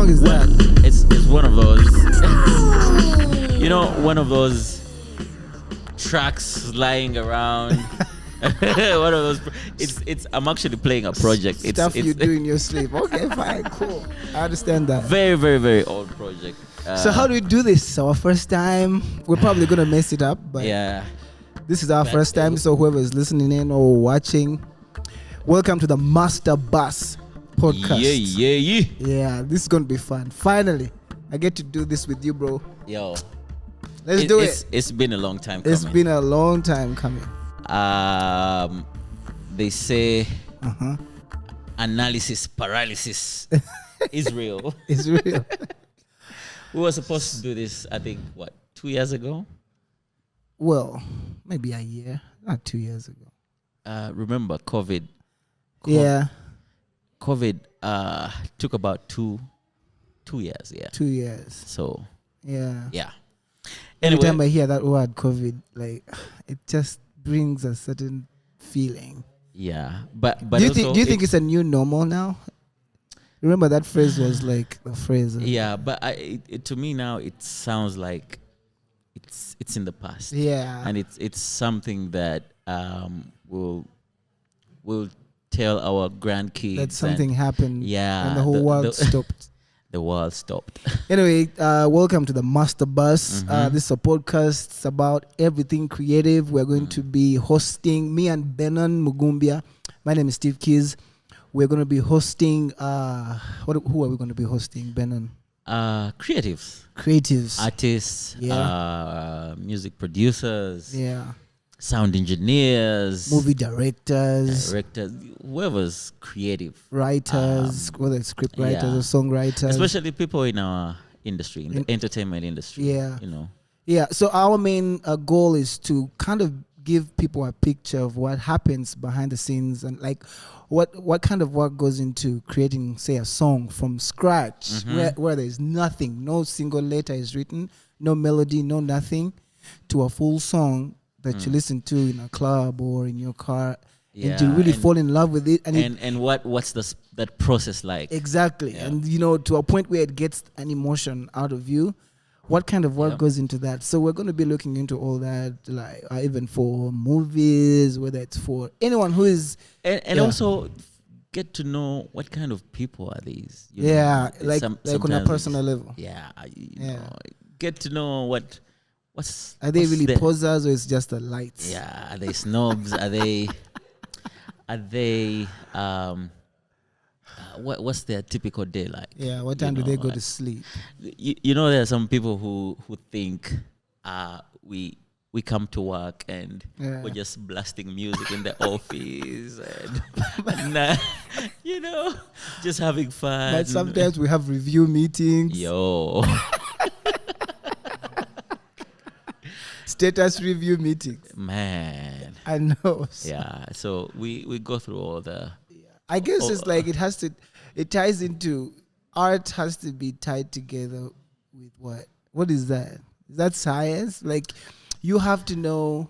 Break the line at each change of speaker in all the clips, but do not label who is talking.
song is that?
It's one of those. One of those tracks lying around. One of those. It's. I'm actually playing a project.
Stuff you do in your sleep. Okay, fine, cool. I understand that.
Very, very, very old project.
So how do we do this? Our first time. We're probably gonna mess it up, but
yeah,
this is our first time. So whoever is listening in or watching, welcome to the Master Bus podcast. Yeah. This is gonna be fun. Finally, I get to do this with you, bro.
Yo,
let's do it.
It's been a long time coming.
It's been a long time coming.
They say analysis paralysis is real.
It's real.
We were supposed to do this, I think, 2 years ago?
Well, maybe a year, not 2 years ago.
Remember COVID?
Yeah.
COVID took about two years, yeah.
2 years.
So,
yeah.
Anyway,
Every time I hear that word COVID, like, it just brings a certain feeling.
Yeah. But
do you think it's a new normal now? Remember that phrase was like the phrase.
Yeah, but to me now it sounds like it's in the past.
Yeah,
and it's something that will tell our grandkids
that something happened.
Yeah,
and the whole world stopped.
The world stopped.
Anyway, welcome to the Master Bus. This is a podcast about everything creative. We're going to be hosting me and Benon Mugumbia. My name is Steve Keys. We're going to be hosting, who are we going to be hosting, Benon? Creatives.
Artists, music producers, sound engineers,
movie directors,
whoever's creative.
Writers, whether it's script writers or songwriters.
Especially people in our industry, in the entertainment industry.
Yeah.
Yeah,
so our main goal is to kind of give people a picture of what happens behind the scenes and like what kind of work goes into creating, say, a song from scratch, where there's nothing, no single letter is written, no melody, no nothing, to a full song that you listen to in a club or in your car, and to really fall in love with it.
And what's that process like?
Exactly, and to a point where it gets an emotion out of you. What kind of work goes into that? So we're going to be looking into all that, like even for movies, whether it's for anyone who is...
And also get to know what kind of people are these.
Like on a personal level.
Get to know what's...
Are they really posers or it's just the lights?
Yeah, are they snobs? Are they... what's their typical day like?
Yeah, what time do they go to sleep?
There are some people who think we come to work and we're just blasting music in the office and just having fun.
But sometimes we have review meetings.
Yo.
Status review meetings.
Man.
I know.
Yeah, so we go through all the...
I guess it's like it ties into, art has to be tied together with what? What is that? Is that science? Like, you have to know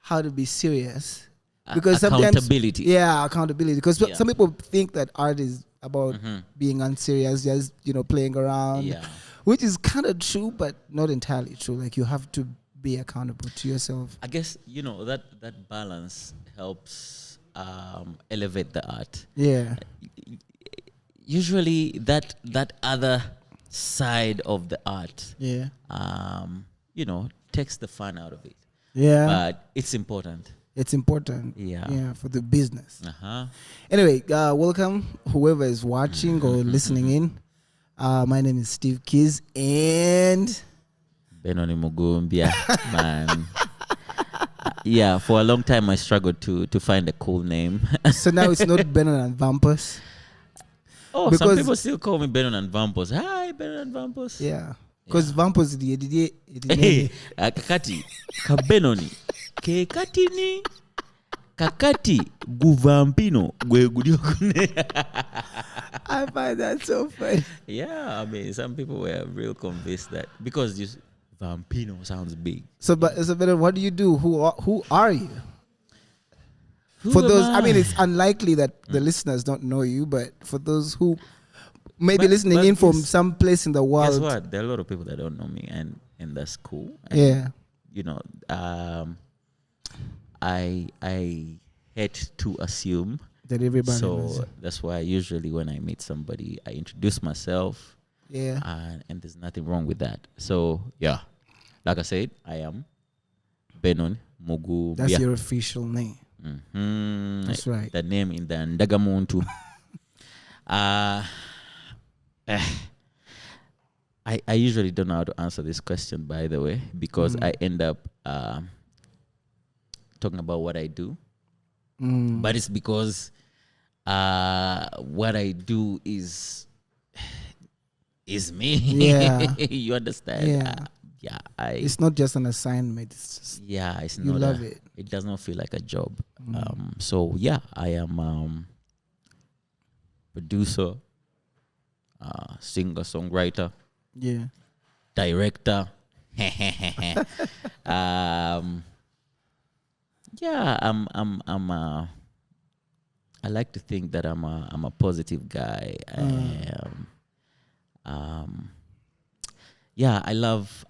how to be serious. Because
accountability.
Accountability. Because some people think that art is about being unserious, just, playing around. Which is kind of true, but not entirely true. Like, you have to be accountable to yourself.
I guess, that balance helps elevate the art.
Yeah.
Usually that other side of the art, takes the fun out of it.
Yeah.
But it's important.
It's important. Yeah, for the business. Anyway, welcome whoever is watching or listening in. My name is Steve Keys and
Benoni Mugumbia, man. Yeah, for a long time I struggled to find a cool name.
So now it's not Benon and Vampus.
Oh, some people still call me Benon and Vampus. Hi, Benon and Vampus.
Yeah, because Vampus is the
hey, kakati kabenoni ke katini kakati guvampino gwe gudiokune.
I find that so funny.
Yeah, I mean, some people were real convinced that because just Vampino sounds big.
So Benon, what do you do? Who are you? For those, I mean, it's unlikely that the listeners don't know you, but for those who maybe listening
but
in from
guess-
some place in the world.
Guess what? There are a lot of people that don't know me, and that's cool. And,
Yeah.
you know, I hate to assume.
That everybody knows.
So that's why usually when I meet somebody, I introduce myself,
Yeah.
and there's nothing wrong with that. So yeah, like I said, I am Benon Mugu.
That's your official name. That's right.
The name in the Ndagamuntu. I usually don't know how to answer this question, by the way, because I end up talking about what I do. But it's because what I do is me.
Yeah.
You understand?
Yeah.
Yeah.
It's not just an assignment. It's just
It's
you
not.
love it.
It does not feel like a job. So yeah, I am producer, singer, songwriter,
Yeah.
director. Yeah, I like to think that I'm a positive guy. Yeah, I love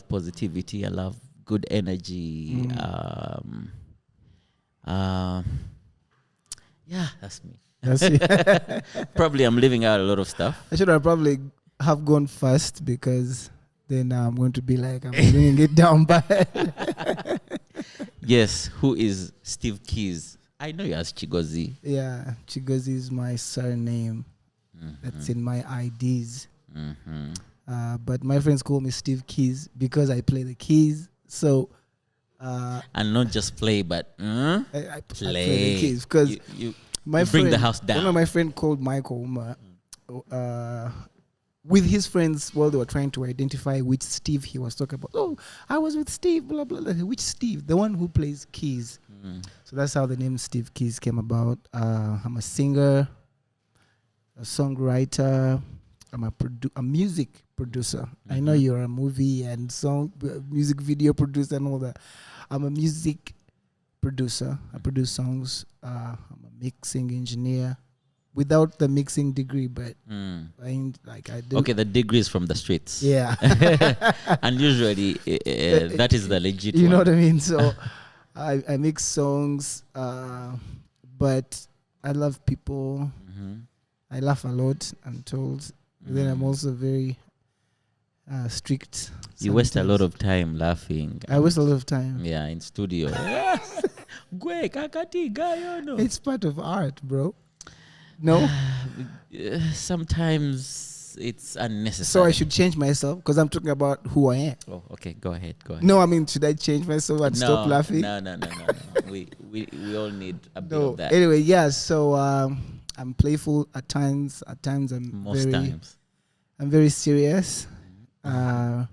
positivity. I love good energy. Yeah, that's me.
That's it.
Probably I'm leaving out a lot of stuff.
I should have probably have gone first because then I'm going to be like I'm bringing it down. But
Yes, who is Steve Keys? I know you as Chigozi.
yeah, Chigozi is my surname. That's in my IDs. But my friends call me Steve Keys because I play the keys. So
And not just play, but
I
play.
play the keys because
you
my
you bring
friend,
the house down.
One of my friend called Michael with his friends while they were trying to identify which Steve he was talking about. Oh, I was with Steve, blah, blah, blah. Which Steve? The one who plays keys. So that's how the name Steve Keys came about. I'm a singer, a songwriter. I'm a music producer. I know you're a movie and music video producer and all that. I'm a music producer. I produce songs. I'm a mixing engineer without the mixing degree, but I do.
Okay, the degree is from the streets.
Yeah.
And usually that is the legit
You
one.
know what I mean? So I mix songs, but I love people. I laugh a lot, I'm told. But then I'm also very strict.
You waste a
sometimes.
lot of time laughing.
I waste a lot of time.
Yeah, in studio.
It's part of art, bro. No?
Sometimes it's unnecessary.
So I should change myself because I'm talking about who I am.
Oh, okay. Go ahead.
No, I mean, should I change myself and stop laughing?
No. we all need a bit
No.
of that.
Anyway, yeah. So I'm playful at times. At times
Most times.
I'm very serious. What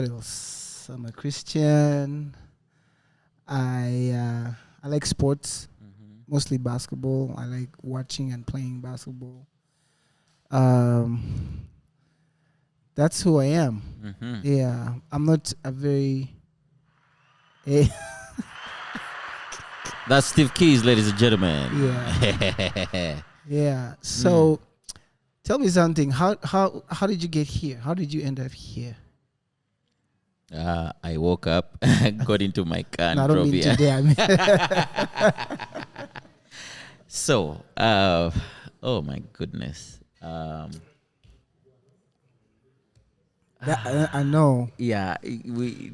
else? I'm a Christian. I like sports, mostly basketball. I like watching and playing basketball. That's who I am. Yeah, I'm not a very.
That's Steve Keys, ladies and gentlemen.
Yeah. Yeah. So, tell me something. How did you get here? How did you end up here?
I woke up, got into my car, and
No, I don't
drove
mean
here.
today. I mean,
So, oh my goodness.
I know.
Yeah, you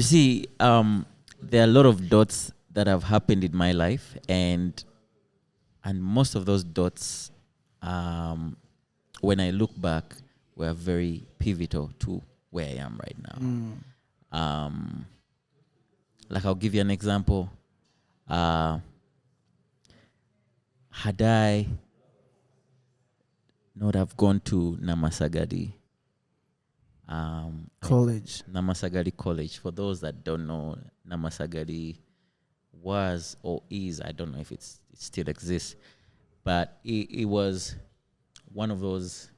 see, there are a lot of dots that have happened in my life, and most of those dots, when I look back, were very pivotal to where I am right now. Like, I'll give you an example. Had I not have gone to Namasagadi
College.
Namasagadi College. For those that don't know, Namasagadi was or is, I don't know if it still exists, but it was one of those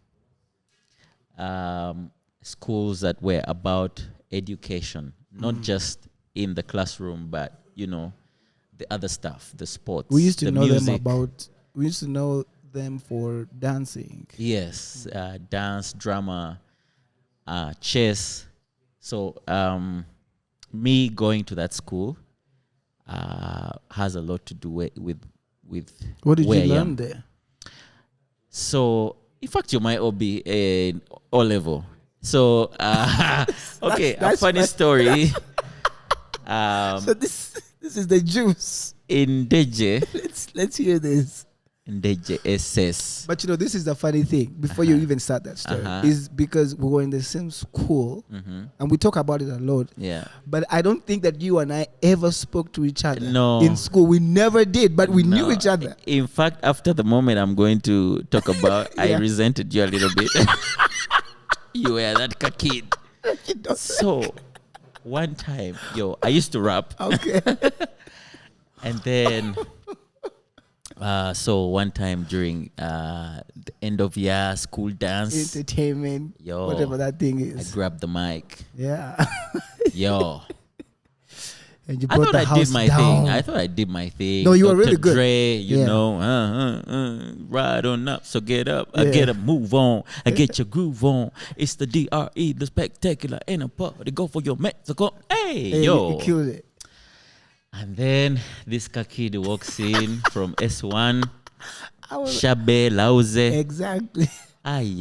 schools that were about education, not just in the classroom, but, you know, the other stuff, the sports.
We used to
the
know
music.
them about we used to know them for dancing.
Yes, dance, drama, chess. So me going to that school has a lot to do with
What did
where
you
I
learn
am.
there?
So in fact, you might all be in O level. So okay,
That's
a funny
fine.
story.
So this is the juice.
In Deje,
Let's hear this.
in Deje SS.
But this is the funny thing. Before you even start that story, is because we were in the same school, and we talk about it a lot.
Yeah.
But I don't think that you and I ever spoke to each other.
No.
In school, we never did. But we knew
No.
each other.
In fact, after the moment I'm going to talk about, I
Yeah.
resented you a little bit. You were that kid. So one time, I used to rap.
Okay.
And then, so one time during the end of year school dance,
Entertainment. Whatever that thing
I
is.
grabbed the mic.
Yeah. And you
I
brought
thought
the
I
house
did my
down.
thing. I thought I did my thing.
No, you were
Dr.
really good.
Dre, you
Yeah.
know, ride on up, so get up. I
Yeah.
get a move on. I get your groove on. It's the DRE, the spectacular, in a party. Go for your Mexico. Hey,
Hey,
yo.
you killed it.
And then this kid walks in from S1,
I was
Shabe Lauze.
exactly.
Ay.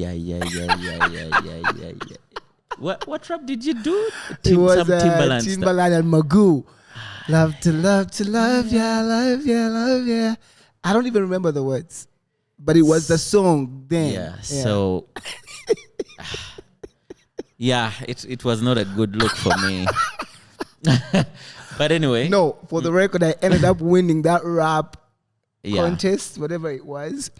What rap did you do?
It was
Timbaland stuff.
Timbaland and Magoo. Love to love ya, love ya, love ya. I don't even remember the words, but it was the song then.
Yeah. So, yeah, it was not a good look for me. But anyway,
No, for the record, I ended up winning that rap
yeah,
contest, whatever it was.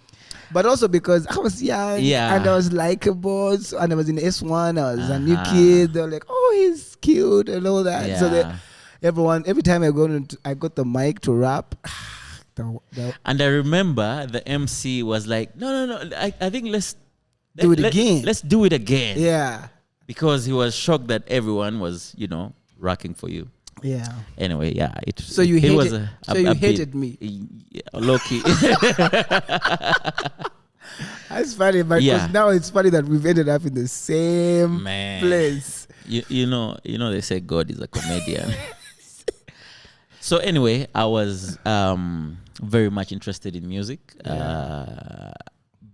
But also because I was young
Yeah.
and I was likable, and I was in S1, I was a new
Uh-huh.
kid. They're like, "Oh, he's cute" and all that. So
yeah.
every time I got the mic to rap.
And I remember the MC was like, "No. I think let's
Do it again."
Let's do it again."
Yeah,
Because he was shocked that everyone was, rocking for you.
yeah.
Anyway, yeah.
So you
it
hated.
was a
hated
bit,
me.
low key.
That's funny, but
Yeah.
now it's funny that we've ended up in the same
Man.
place.
you know they say God is a comedian. So anyway, I was very much interested in music,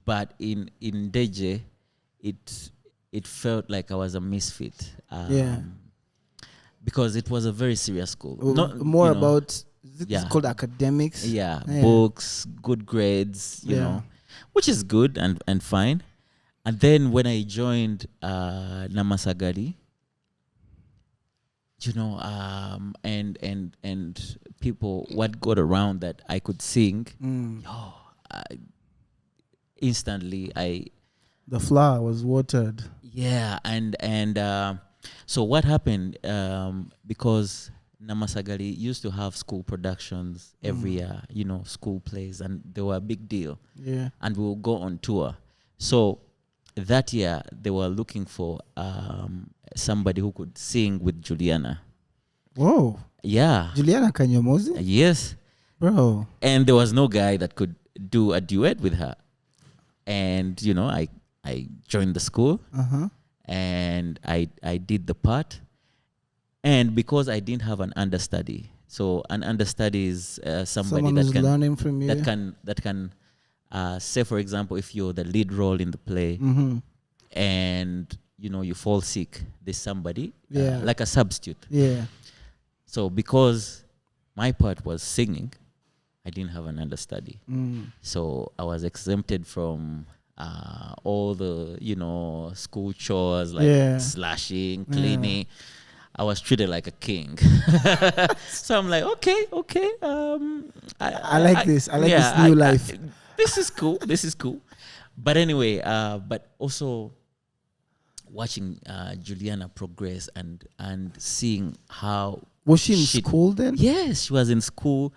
but in Deje, it felt like I was a misfit.
Yeah.
Because it was a very serious school.
More about it's
Yeah.
called academics.
Yeah,
Yeah.
books, good grades, you
Yeah.
know, which is good and fine. And then when I joined Namasagari, and people, what got around that I could sing, instantly
The flower was watered.
so what happened, because Namasagari used to have school productions every year, school plays, and they were a big deal.
Yeah.
And we will go on tour. So that year, they were looking for somebody who could sing with Juliana.
Whoa.
Yeah.
Juliana Kanyomozi?
Yes.
Bro.
And there was no guy that could do a duet with her. And, I joined the school.
Uh-huh.
And I did the part. And because I didn't have an understudy, so an understudy is somebody
Someone
that
who's
can
learning from you.
that can say, for example, if you're the lead role in the play,
Mm-hmm.
and you fall sick, there's somebody
Yeah.
like a substitute.
Yeah.
So because my part was singing, I didn't have an understudy. So I was exempted from all the school chores like
Yeah.
slashing, cleaning. I was treated like a king. So I'm like, okay.
I like this. I like this new life.
This is cool. This is cool. But anyway, but also watching Juliana progress and seeing how
Was she in school then?
Yes, she was in school,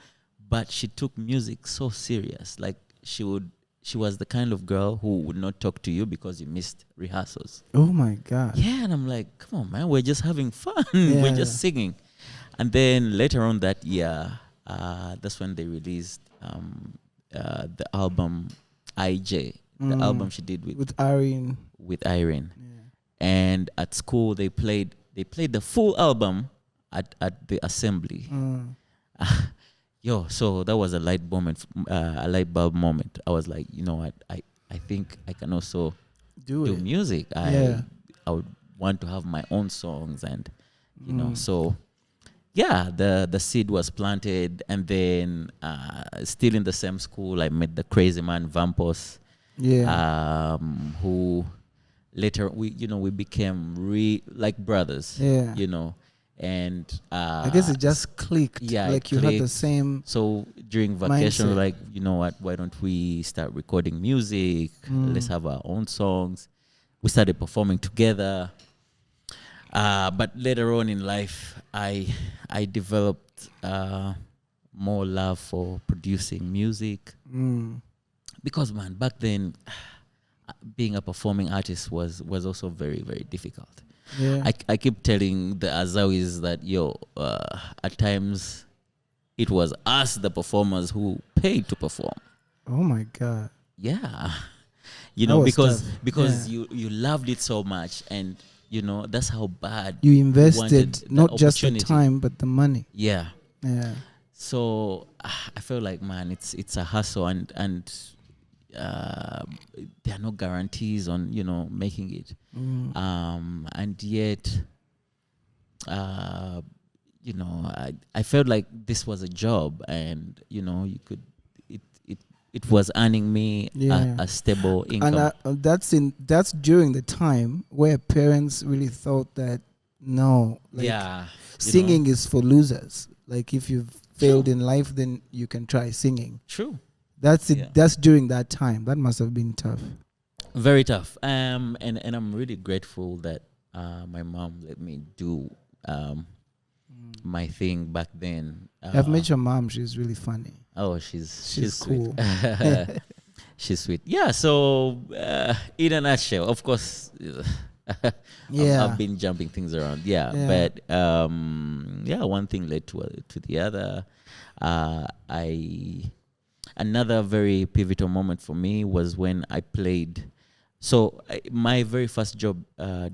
but she took music so serious. Like she was the kind of girl who would not talk to you because you missed rehearsals.
Oh my God.
Yeah, and I'm like, come on, man, we're just having fun.
Yeah.
We're just singing. And then later on that year, that's when they released the album IJ, the album she did
with Irene.
With Irene. And at school they played the full album at the assembly. So that was a light bulb moment. I was like, you know what, I think I can also do music. I would want to have my own songs, and you know, so the seed was planted. And then still in the same school, I met the crazy man Vampos, who later we became like brothers, you know. And
I guess it just clicked.
Yeah,
like you had the same.
So during vacation,
mindset.
like, you know what? Why don't we start recording music? Let's have our own songs. We started performing together. But later on in life, I developed more love for producing music, because man, back then, being a performing artist was also very, very difficult.
Yeah.
I keep telling the Azawis that at times it was us, the performers, who paid to perform.
Oh my God.
Yeah. You know, because
tough.
you loved it so much, and you know, that's how bad
you invested not just the
opportunity.
time but the money.
Yeah.
Yeah.
So I feel like, man, it's a hustle, and there are no guarantees on, you know, making it. And yet, you know, I felt like this was a job, and you know, it was earning me a stable income.
And that's during the time where parents really thought that singing is for losers. Like, if you've failed in life, then you can try singing.
True.
That's it. Yeah. That's during that time. That must have been tough.
Very tough. And I'm really grateful that my mom let me do my thing back then.
I've met your mom. She's really funny.
Oh, she's
cool.
Sweet. She's sweet. Yeah. So in a nutshell, of course, I've been jumping things around. Yeah. But one thing led to the other. Another very pivotal moment for me was when I played. So my very first job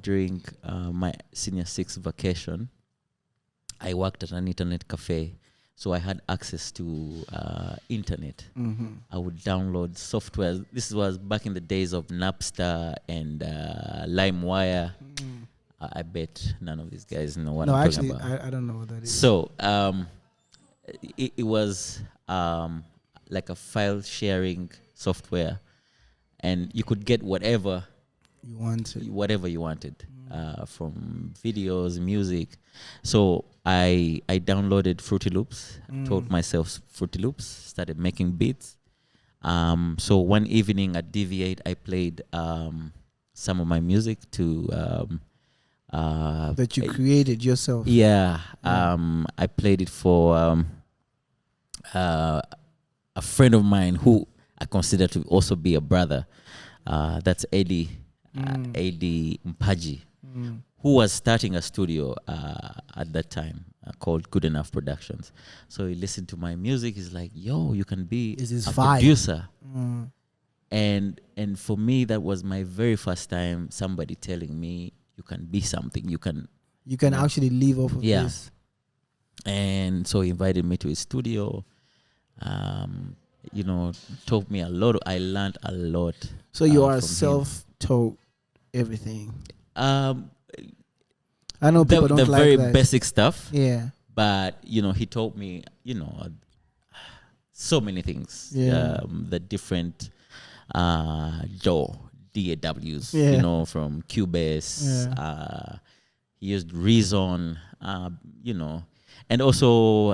during my senior 6 vacation, I worked at an internet cafe. So I had access to internet. I would download software. This was back in the days of Napster and LimeWire. I bet none of these guys know what I'm talking about.
I don't know what that is.
So it was like a file sharing software, and you could get whatever you wanted, from videos, music. So I downloaded Fruity Loops, taught myself Fruity Loops, started making beats. So one evening at DV8, I played some of my music to
that you created yourself.
Yeah. I played it for a friend of mine who I consider to also be a brother. That's Eddie Mpaji, who was starting a studio at that time called Good Enough Productions. So he listened to my music. He's like, "Yo, you can be a producer." And for me, that was my very first time somebody telling me, "You can be something. You can
actually live off of this."
And so he invited me to his studio. You know, taught me a lot. I learned a lot.
So you are self-taught everything.
I
know people don't
the
like
very
that.
basic stuff.
Yeah.
But you know, he taught me, you know, so many things.
Yeah.
The different DAWs. You know, from Cubase.
Yeah.
He used Reason. You know, and also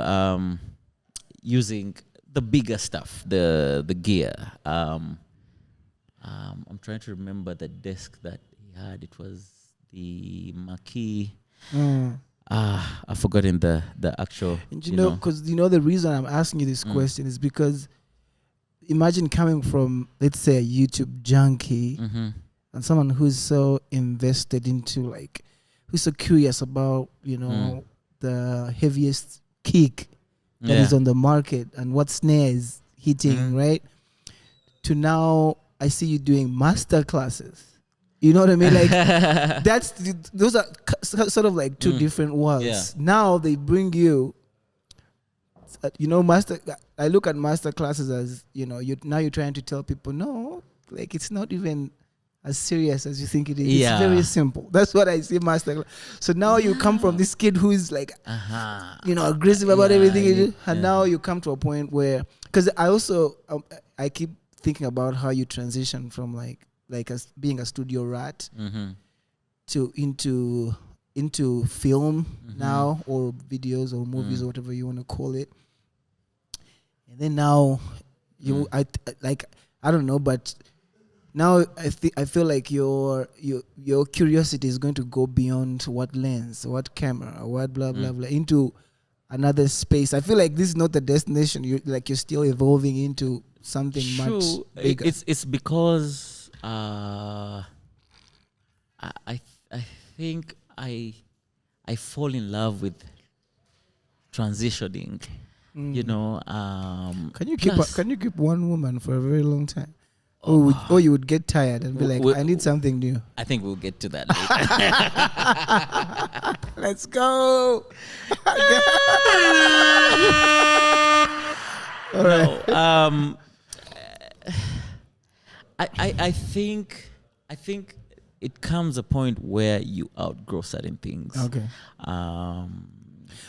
using the bigger stuff, the gear. I'm trying to remember the desk that he had. It was the Marquis. I've forgotten the actual.
And you know, because the reason I'm asking you this question is because imagine coming from, let's say, a YouTube junkie, and someone who's so invested into, like, who's so curious about, the heaviest kick that is on the market and what snare is hitting, right? to now I see you doing master classes. You know what I mean? Like those are sort of like two different worlds.
Yeah.
Now they bring you, master. I look at master classes as now you're trying to tell people no, like it's not even as serious as you think it is.
Yeah.
It's very simple. That's what I see master. So now you come from this kid who is like, aggressive about everything you do, and now you come to a point where, because I also I keep thinking about how you transition from like as being a studio rat to into film now, or videos or movies or whatever you want to call it. And then now I don't know, but now I feel like your curiosity is going to go beyond what lens, what camera, what blah blah blah, into another space. I feel like this is not the destination. You're still evolving into something much bigger.
It's because I think I fall in love with transitioning.
Can you keep one woman for a very long time? Or you would get tired and be like, I need something new.
I think we'll get to that later.
Let's go. All right.
I think it comes a point where you outgrow certain things.
Okay.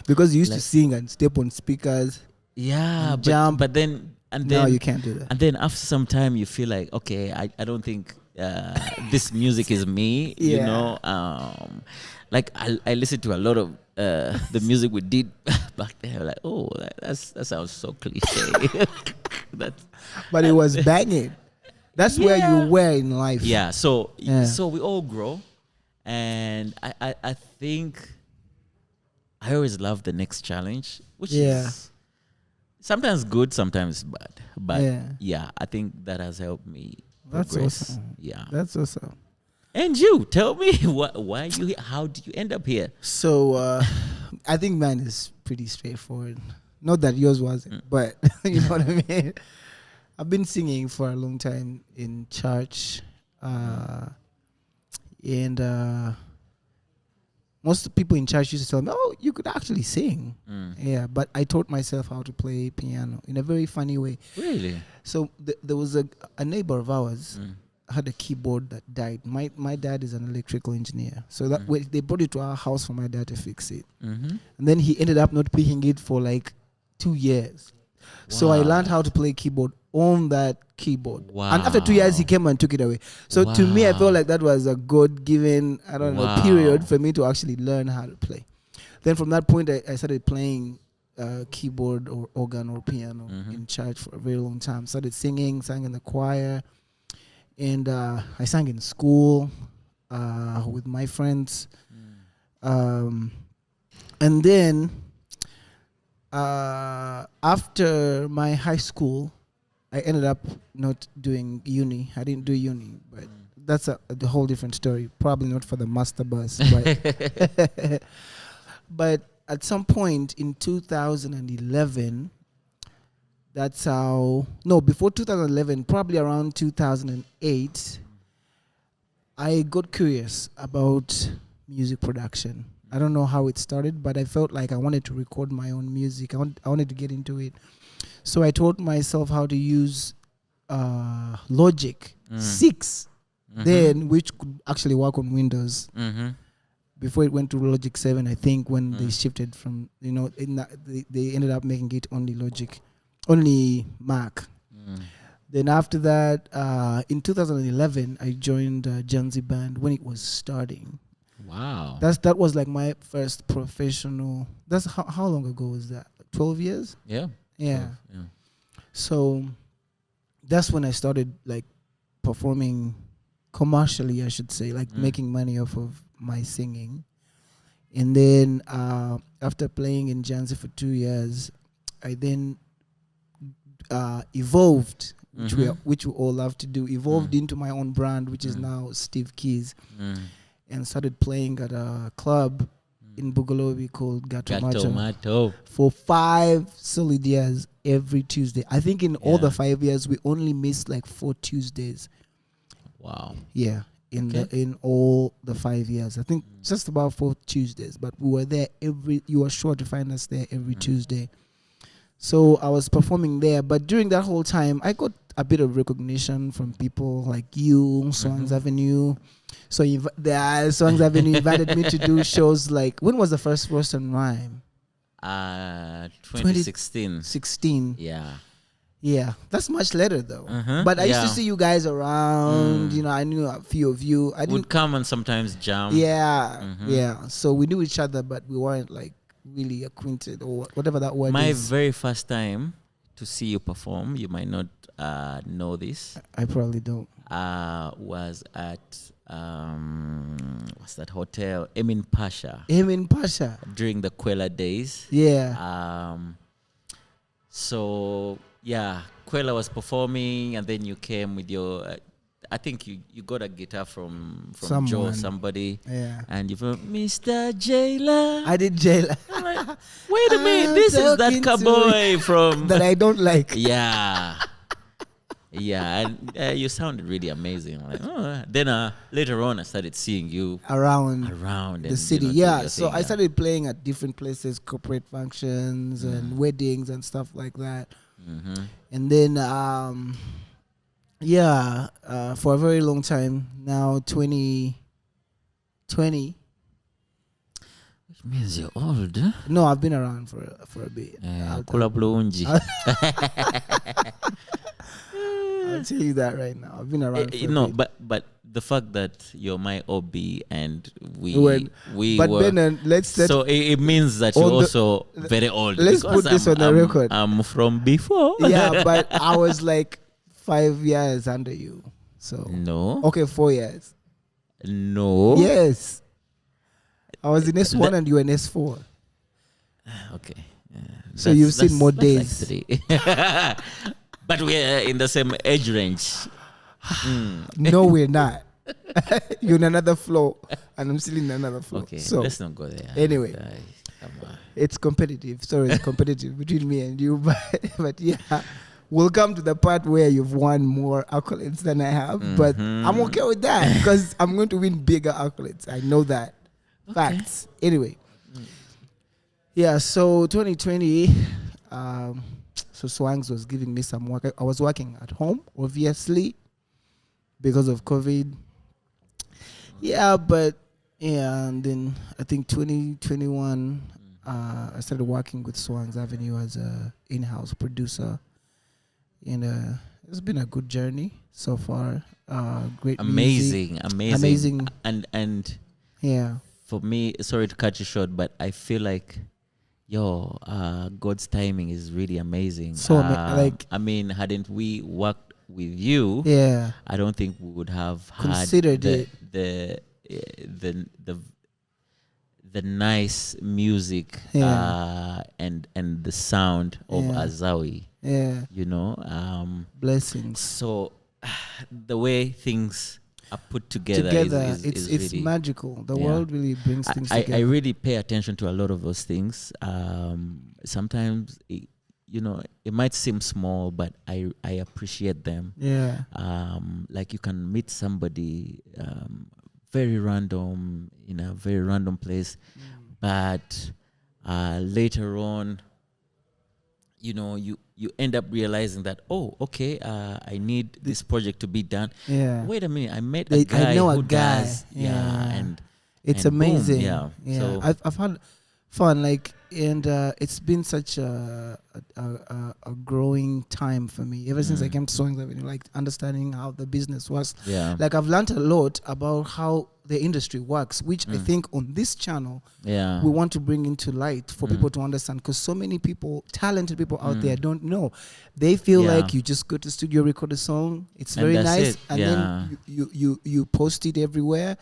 Because you used to sing and step on speakers.
Yeah,
jump.
But then
now you can't do that.
And then after some time, you feel like, okay, I don't think this music is me.
Yeah.
Like I listened to a lot of the music we did back then. Like, oh, that sounds so cliche.
But it was banging. That's where you were in life.
Yeah. So we all grow, and I think I always love the next challenge, which is sometimes good, sometimes bad. But I think that has helped me progress.
That's awesome.
Yeah.
That's awesome.
And you, tell me why you here? How did you end up here?
So I think mine is pretty straightforward. Not that yours wasn't, but you know what I mean. I've been singing for a long time in church, and most people in church used to tell me, "Oh, you could actually sing." Yeah, but I taught myself how to play piano in a very funny way.
Really?
So there was a neighbor of ours had a keyboard that died. My dad is an electrical engineer, so that they brought it to our house for my dad to fix it, and then he ended up not picking it for like 2 years. Wow. So I learned how to play keyboard on that keyboard. Wow. And after 2 years, he came and took it away. So to me, I felt like that was a God-given, period for me to actually learn how to play. Then from that point, I started playing keyboard or organ or piano in church for a very long time. Started singing, sang in the choir. And I sang in school with my friends. And then after my high school, I ended up not doing uni. I didn't do uni, but that's a whole different story. Probably not for the master bus. But, but at some point in 2011, before 2011, probably around 2008, I got curious about music production. I don't know how it started, but I felt like I wanted to record my own music. I wanted to get into it. So I taught myself how to use Logic 6, then, which could actually work on Windows. Before it went to Logic 7, I think, when they shifted from, they ended up making it only Mac. Then after that, in 2011, I joined Janzi Band when it was starting.
Wow.
That was like my first professional. That's how long ago was that? 12 years?
Yeah.
Yeah. So that's when I started like performing commercially, I should say, like making money off of my singing. And then after playing in Janzi for 2 years, I then evolved, which we all love to do, evolved into my own brand, which is now Steve Keys, and started playing at a club in Bugalobi called Gato Mato for 5 solid years. every Tuesday. I think in all the 5 years, we only missed like 4 Tuesdays.
Wow.
Yeah. In all the 5 years, I think just about 4 Tuesdays, but we were there you were sure to find us there every Tuesday. So I was performing there, but during that whole time, I got a bit of recognition from people like you, Swangz Avenue. So the Swangz Avenue invited me to do shows like, when was the first Roast and Rhyme?
2016.
16.
Yeah.
Yeah, that's much later though. But I used to see you guys around. You know, I knew a few of you. I
would come and sometimes jam.
Yeah, yeah. So we knew each other, but we weren't like really acquainted or whatever that word is.
My very first time to see you perform, you might not know this.
I probably don't.
Was at what's that hotel? Emin Pasha.
Emin Pasha.
During the Kwela days.
Yeah.
So yeah, Kwela was performing, and then you came with your. I think you got a guitar from Joe, somebody.
Yeah.
And you went, Mr. Jailer.
I did Jailer.
Like, wait a minute, this is that cowboy from
that I don't like.
Yeah. Yeah, and you sounded really amazing. Like, then later on, I started seeing you
around
the
city. So I started playing at different places, corporate functions and weddings and stuff like that. And then, for a very long time now, 2020.
Which means you're old. Huh?
No, I've been around for a bit.
Kula Blunji.
I'll tell you that right now. I've been around.
But the fact that you're my OB and we
but
were,
Ben,
so it means that you're also very old.
Let's put this on the record.
I'm from before.
Yeah, but I was like 5 years under you. So
no.
Okay, 4 years.
No.
Yes. I was in S1 and you were in S4.
Okay.
So you've seen more days.
Like but we're in the same age range.
No, we're not. You're in another floor, and I'm still in another floor.
Okay,
so
let's not go there.
Anyway,
come on.
It's competitive. Sorry, it's competitive between me and you. But yeah, we'll come to the part where you've won more accolades than I have. But I'm okay with that because I'm going to win bigger accolades. I know that.
Okay.
Facts. Anyway. Yeah, so 2020... So Swangz was giving me some work. I was working at home, obviously, because of COVID. Yeah, and then I think 2021, I started working with Swangz Avenue as a in-house producer. And it's been a good journey so far. Great
amazing. And
yeah.
For me, sorry to cut you short, but I feel like God's timing is really amazing.
So
I mean, hadn't we worked with you, I don't think we would have
considered
the nice music and the sound of Azawi.
Yeah.
You know,
blessings.
So the way things are put together is
it's
really
magical. The world really brings things together.
I really pay attention to a lot of those things. Sometimes it might seem small, but I appreciate them.
Yeah.
Like you can meet somebody very random in a very random place, but later on, you end up realizing that, I need this project to be done.
Yeah.
Wait a minute, I met a guy who does.
Yeah.
And
it's
and
amazing.
Boom, yeah.
So I've had fun, and it's been such a growing time for me ever since I came to Swangz Avenue, understanding how the business works.
Yeah.
I've learned a lot about how the industry works, which I think on this channel we want to bring into light for people to understand, because so many people, talented people out there, don't know. They feel like you just go to studio, record a song, it's very nice, and then you post it everywhere.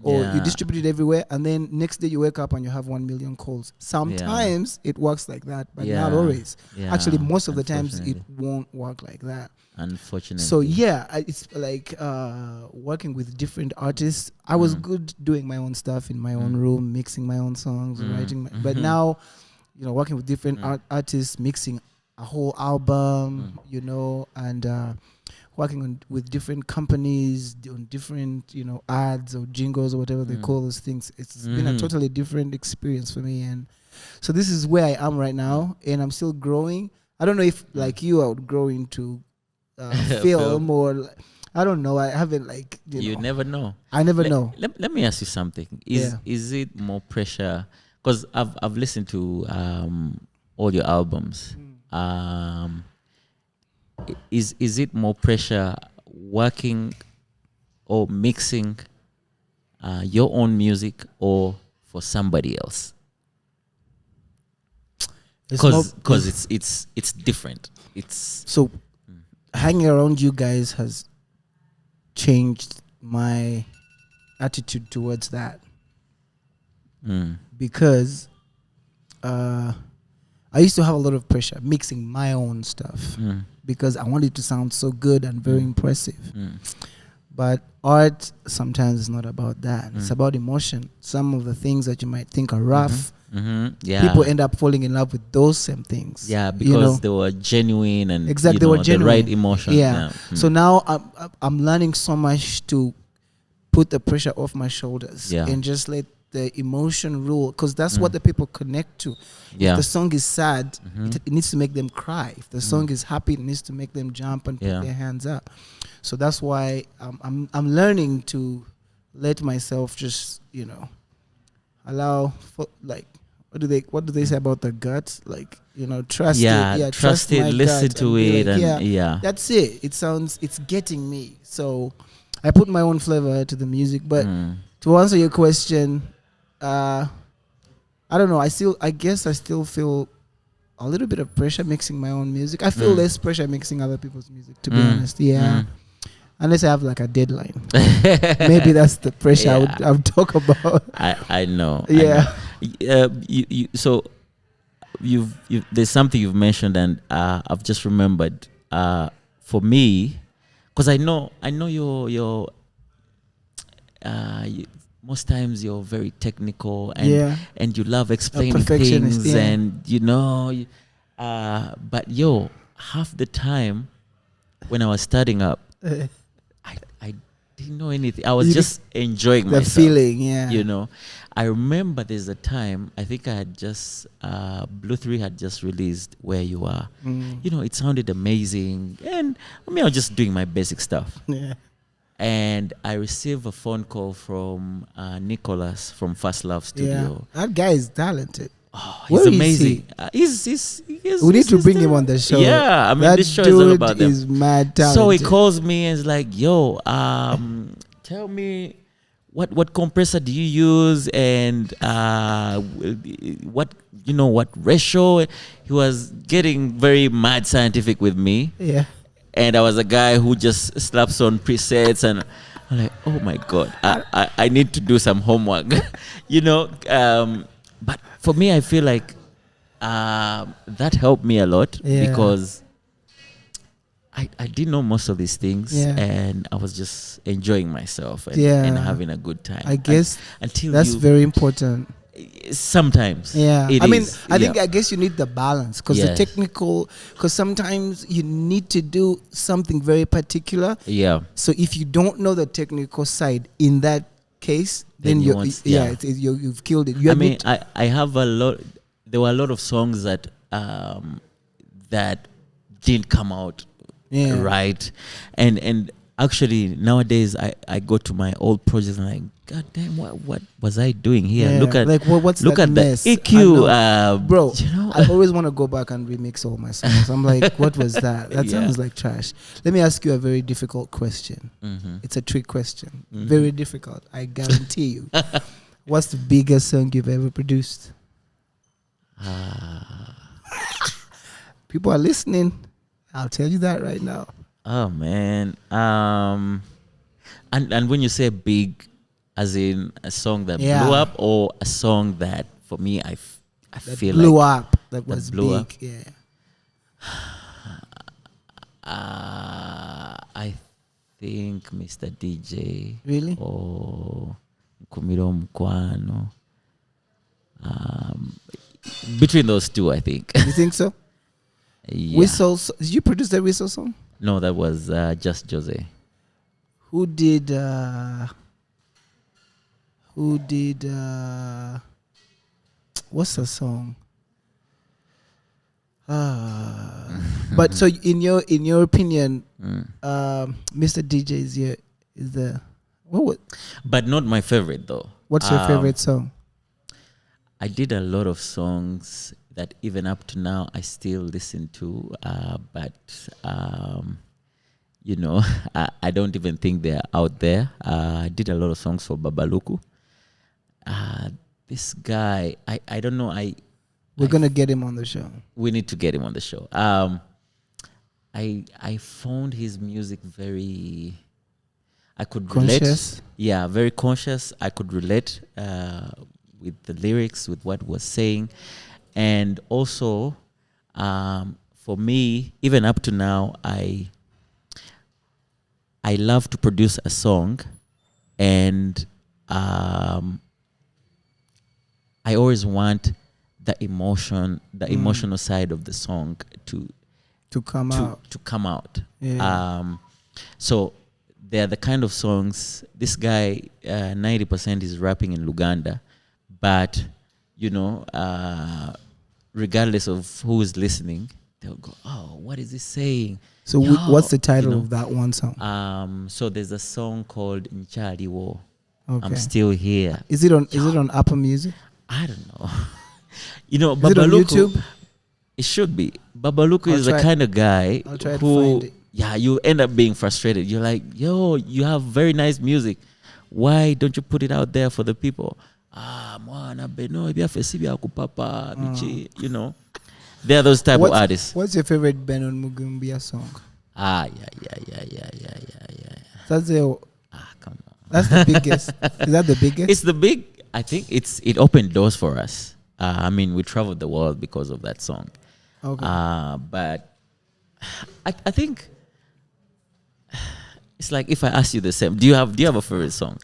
Or you distribute it everywhere, and then next day you wake up and you have 1 million calls. Sometimes it works like that, but not always.
Yeah.
Actually, most of the times it won't work like that.
Unfortunately.
So it's like working with different artists. I was good doing my own stuff in my own room, mixing my own songs, writing. But now, working with different artists, mixing a whole album, you know, and working with different companies on different, you know, ads or jingles or whatever they call those things. It's been a totally different experience for me, and so this is where I am right now, and I'm still growing. I don't know if like you, I would grow into film or I don't know. I haven't like
you never know.
I never know.
Let me ask you something. Is it more pressure? Because I've listened to all your albums. Is it more pressure working or mixing your own music or for somebody else? Because it's different. It's
so hanging around you guys has changed my attitude towards that. Because I used to have a lot of pressure mixing my own stuff because I wanted to sound so good and very impressive. But art sometimes is not about that. It's about emotion. Some of the things that you might think are rough, people end up falling in love with those same things.
Yeah, because they were genuine and
exactly, they were genuine.
The right emotion.
Yeah. So now I'm learning so much to put the pressure off my shoulders and just let the emotion rule, because that's what the people connect to. If the song is sad, it needs to make them cry. If the song is happy, it needs to make them jump and put their hands up. So that's why I'm learning to let myself just, you know, allow for, like, what do they say about the gut? Like, you know, trust it. Yeah,
trust it, listen to it,
like, that's it. It's getting me. So I put my own flavor to the music. But to answer your question, I don't know. I guess I still feel a little bit of pressure mixing my own music. I feel less pressure mixing other people's music, to be honest. Yeah. Unless I have like a deadline. Maybe that's the pressure I would talk about.
I know.
Yeah.
I know. So you've there's something you've mentioned, and I've just remembered. For me, because I know you're most times you're very technical and you love explaining things and you know, but half the time when I was starting up, I didn't know anything. I was just enjoying myself.
The feeling,
you know. I remember there's a time, I think I had just Blue 3 had just released Where You Are. You know, it sounded amazing, and I mean I was just doing my basic stuff. And I received a phone call from Nicholas from First Love Studio.
That guy is talented.
Oh, he's amazing.
We need to bring him on the show.
Yeah, I mean,
that
this show is all about them.
Is mad talented.
So he calls me and is like, "Yo, tell me what compressor do you use and what ratio?" He was getting very mad scientific with me.
Yeah.
And I was a guy who just slaps on presets, and I'm like, oh my God, I need to do some homework, you know. But for me, I feel like that helped me a lot because I didn't know most of these things, and I was just enjoying myself and having a good time.
I guess
until
that's very important.
Sometimes,
I think I guess you need the balance because the technical, because sometimes you need to do something very particular. So if you don't know the technical side in that case, then you've killed it.
I have a lot. There were a lot of songs that that didn't come out right, and actually nowadays I go to my old projects and I'm like, God damn, what was I doing here? Look at the EQ,
bro. You know? I always want to go back and remix all my songs. I'm like, what was that? That sounds like trash. Let me ask you a very difficult question. It's a trick question. Very difficult. I guarantee you. What's the biggest song you've ever produced? People are listening. I'll tell you that right now.
Oh man. And when you say big, as in a song that blew up, or a song that for me I feel
blew
like
up, that was big up.
I think Mr. DJ.
Really?
Or Kumiro Mkwano. Between those two, I think.
You think so?
Yeah.
Whistle. Did you produce the Whistle song?
No, that was Just Jose.
Who did? Who did? What's the song? But so in your opinion, Mr. DJ is the what?
But not my favorite though.
What's your favorite song?
I did a lot of songs that even up to now I still listen to, but you know, I don't even think they're out there. I did a lot of songs for Babaluku. This guy, I don't know.
We're gonna get him on the show.
We need to get him on the show. I found his music very. I could
conscious.
Relate. Yeah, very conscious. I could relate with the lyrics, with what was saying, and also for me, even up to now, I love to produce a song, and I always want the emotional side of the song to
come out.
Yeah. So they're the kind of songs. This guy, 90% is rapping in Luganda, but you know, regardless of who is listening, they'll go, "Oh, what is he saying?"
So what's the title of that one song?
So there's a song called Nchali Wo.
Okay.
I'm still here.
Is it on Apple Music?
I don't know. You know,
Is it on YouTube?
It should be. Babaluku is the kind of guy who, yeah, you end up being frustrated. You're like, yo, you have very nice music. Why don't you put it out there for the people? You know, they are those type of artists.
What's your favorite Benon Mugumbia song?
Yeah.
That's come on. That's the biggest. Is that the biggest?
It's the big. I think it opened doors for us. I mean, we traveled the world because of that song.
Okay.
But I think it's like if I ask you the same. Do you have a favorite song?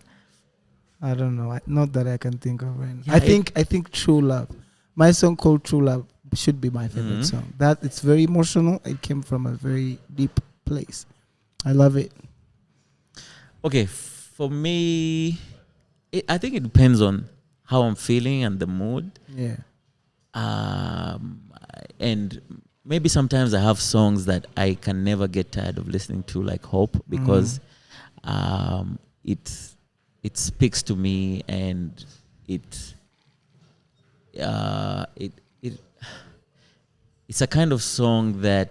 I don't know. Not that I can think of right now.
Yeah,
I think True Love. My song called True Love should be my favorite song. That it's very emotional. It came from a very deep place. I love it.
Okay, for me, I think it depends on how I'm feeling and the mood.
Yeah.
And maybe sometimes I have songs that I can never get tired of listening to, like Hope, because it speaks to me, and it's a kind of song that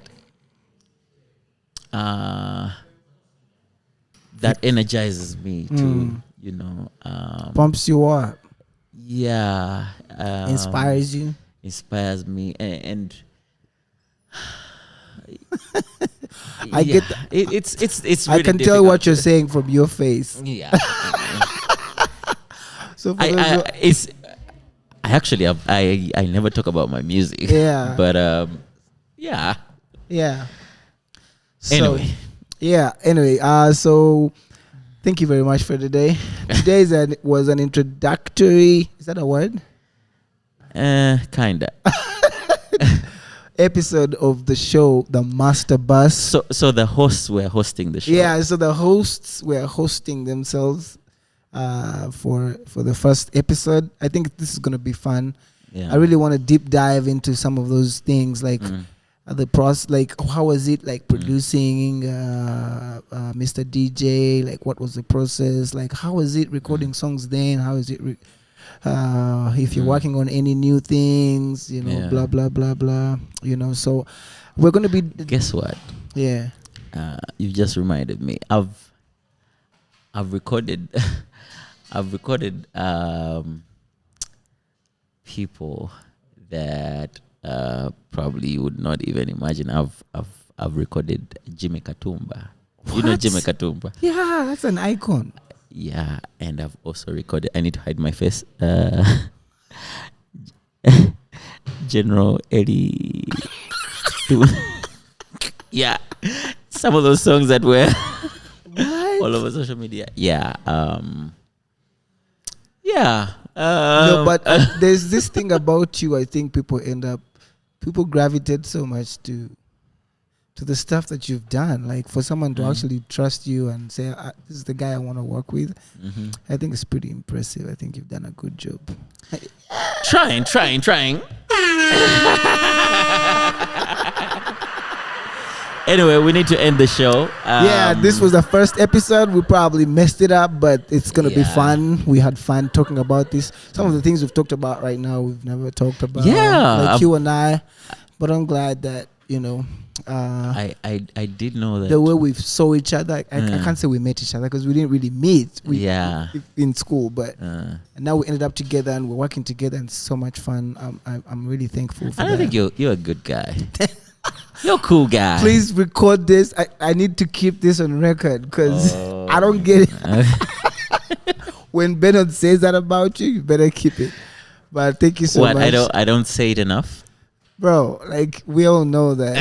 that energizes me to, you know,
pumps you up.
Yeah.
Inspires you.
Inspires me, and
I get that.
It's.
Really
I can
tell what you're saying from your face.
Yeah.
So
I actually I never talk about my music.
Yeah.
But yeah.
Yeah.
Anyway.
Anyway, so thank you very much for today. Today was an introductory. Is that a word?
Kinda.
Episode of the show, the Master Bus.
So the hosts were hosting the show.
Yeah, so the hosts were hosting themselves for the first episode. I think this is gonna be fun.
Yeah.
I really want to deep dive into some of those things, like the process, like how was it like producing Mr. DJ, like what was the process, like how was it recording songs then, how is it if you're working on any new things, you know, blah blah blah blah, you know. So we're gonna be,
guess what,
yeah,
you just reminded me. I've recorded people that probably you would not even imagine. I've recorded Jimmy Katumba. You know Jimmy Katumba?
Yeah, that's an icon.
Yeah, and I've also recorded. I need to hide my face. General Eddie. Yeah, some of those songs that were all over social media. Yeah. Yeah.
No, but there's this thing about you. I think people gravitate so much to to the stuff that you've done. Like for someone to actually trust you and say, "This is the guy I want to work with." I think it's pretty impressive. I think you've done a good job.
Trying. Anyway, we need to end the show.
This was the first episode. We probably messed it up, but it's gonna be fun. We had fun talking about this. Some of the things we've talked about right now, we've never talked about. Like you and I. But I'm glad that
I did know that
the way we saw each other. I can't say we met each other because we didn't really meet. In school, but and now we ended up together and we're working together and it's so much fun. I'm really thankful for that.
I think you're a good guy. You're a cool guy.
Please record this. I need to keep this on record because I don't get it. When Bernard says that about you, you better keep it. But thank you so much.
I don't say it enough.
Bro, like we all know that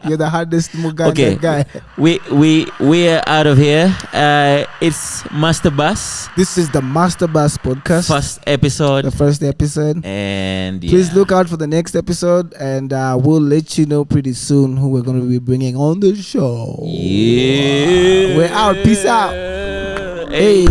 you're the hardest Muganda guy.
We're out of here. It's Master Bus.
This is the Master Bus podcast. The first episode.
And
please look out for the next episode, and we'll let you know pretty soon who we're going to be bringing on the show.
Yeah.
We're out. Peace out.
Hey.